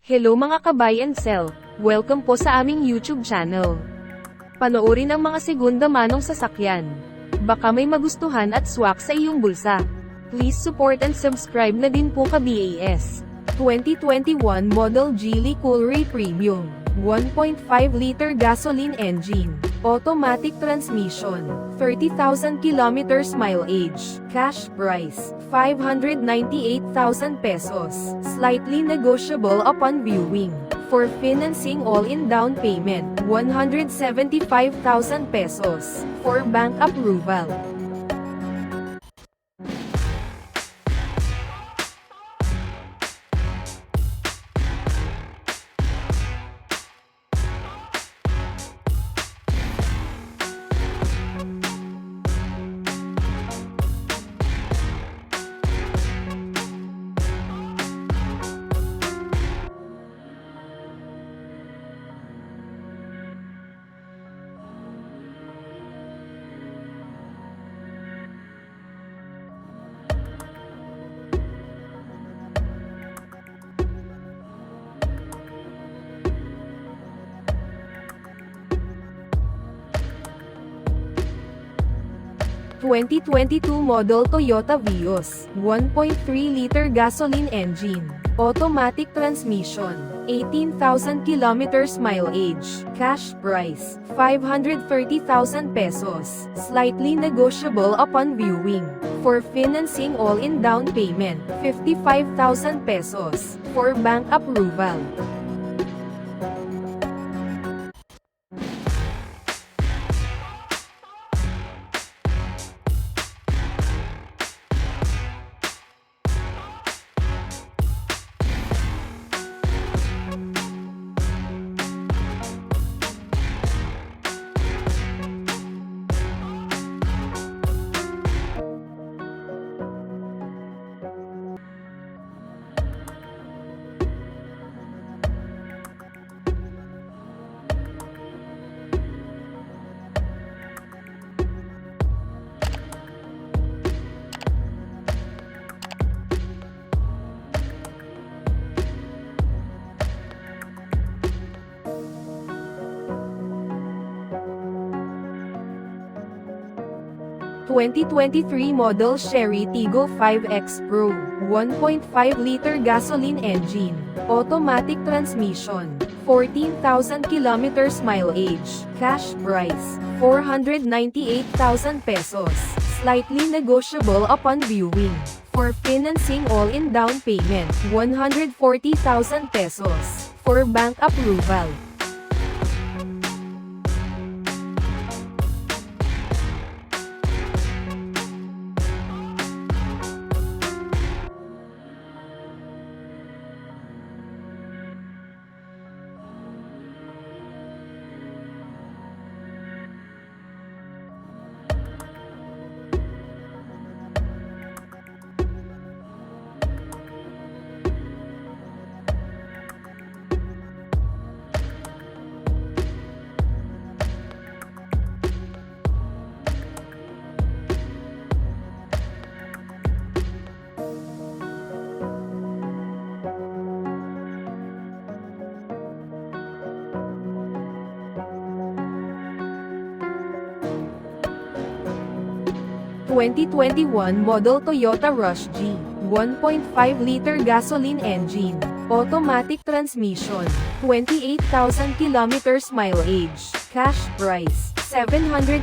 Hello mga ka-buy and sell, welcome po sa aming YouTube channel. Panoorin ang mga segunda manong sasakyan. Baka may magustuhan at swak sa iyong bulsa. Please support and subscribe na din po ka-BAS. 2021 Model Geely Coolray Premium, 1.5-liter gasoline engine, automatic transmission, 30,000 kilometers mileage, cash price, 598,000 pesos, slightly negotiable upon viewing. For financing all-in down payment, 175,000 pesos, for bank approval. ...2022 model Toyota Vios, 1.3-liter gasoline engine, automatic transmission, 18,000 kilometers mileage, cash price, 530,000 pesos, slightly negotiable upon viewing. For financing all-in down payment, 55,000 pesos, for bank approval. ...2023 model Chery Tiggo 5X Pro, 1.5-liter gasoline engine, automatic transmission, 14,000 kilometers mileage, cash price, 498,000 pesos, slightly negotiable upon viewing. For financing all-in down payment, 140,000 pesos, for bank approval. ...2021 model Toyota Raize G, 1.5-liter gasoline engine, automatic transmission, 28,000 kilometers mileage, cash price, 750,000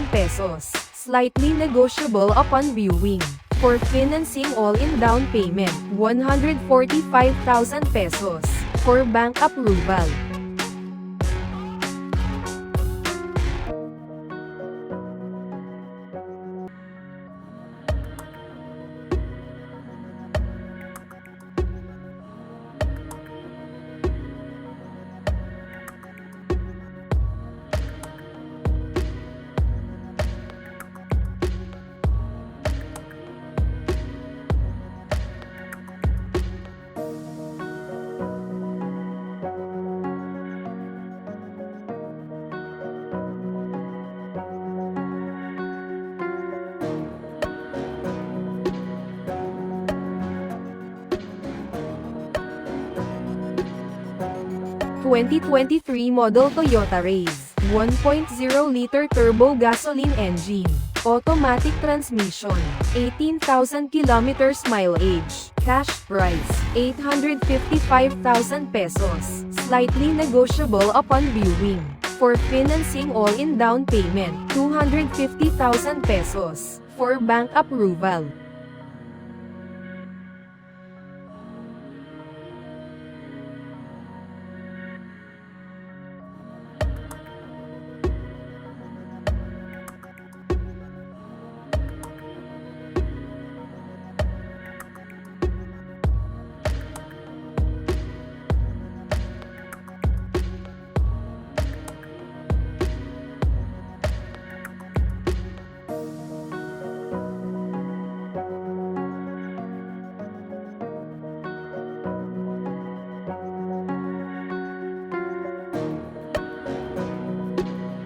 pesos, slightly negotiable upon viewing. For financing all-in down payment, 145,000 pesos, for bank approval. 2023 model Toyota Raize, 1.0-liter turbo gasoline engine, automatic transmission, 18,000 kilometers mileage, cash price, 855,000 pesos, slightly negotiable upon viewing. For financing all-in down payment, 250,000 pesos, for bank approval. /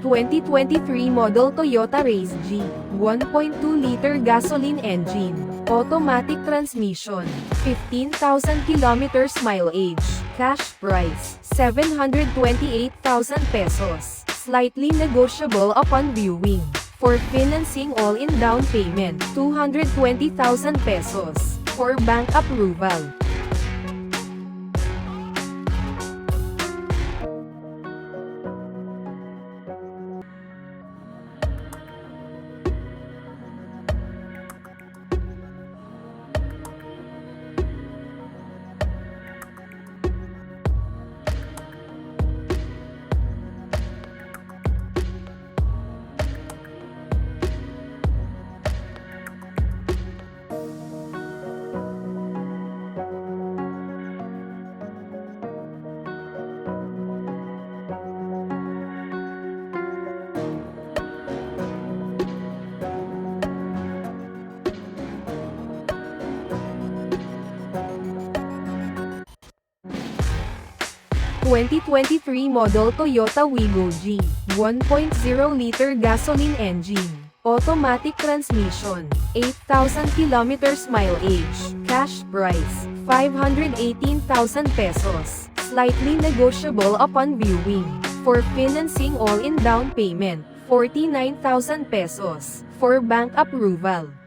2023 model Toyota Raize G, 1.2-liter gasoline engine, automatic transmission, 15,000 kilometers mileage, cash price, 728,000 pesos, slightly negotiable upon viewing. For financing all-in down payment, 220,000 pesos, for bank approval. / 2023 model Toyota Wigo G, 1.0-liter gasoline engine, automatic transmission, 8,000 kilometers mileage, cash price, 518,000 pesos, slightly negotiable upon viewing. For financing all-in down payment, 49,000 pesos, for bank approval. /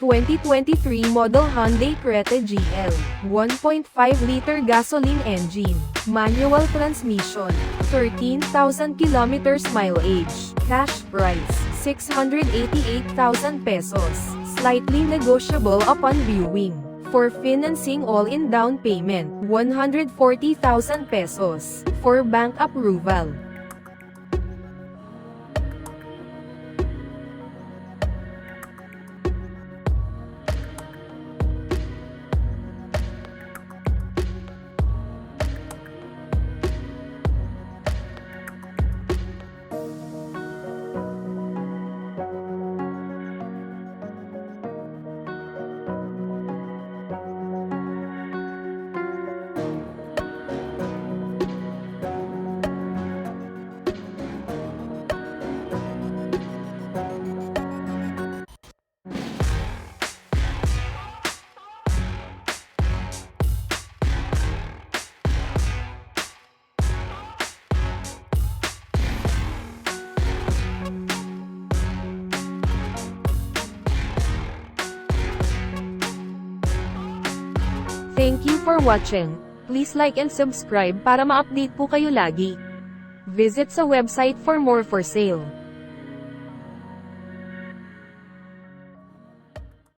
2023 model Hyundai Creta GL, 1.5-liter gasoline engine, manual transmission, 13,000 kilometers mileage, cash price, 688,000 pesos, slightly negotiable upon viewing. For financing all-in down payment, 140,000 pesos, for bank approval. Thank you for watching. Please like and subscribe para ma-update po kayo lagi. Visit sa website for more for sale.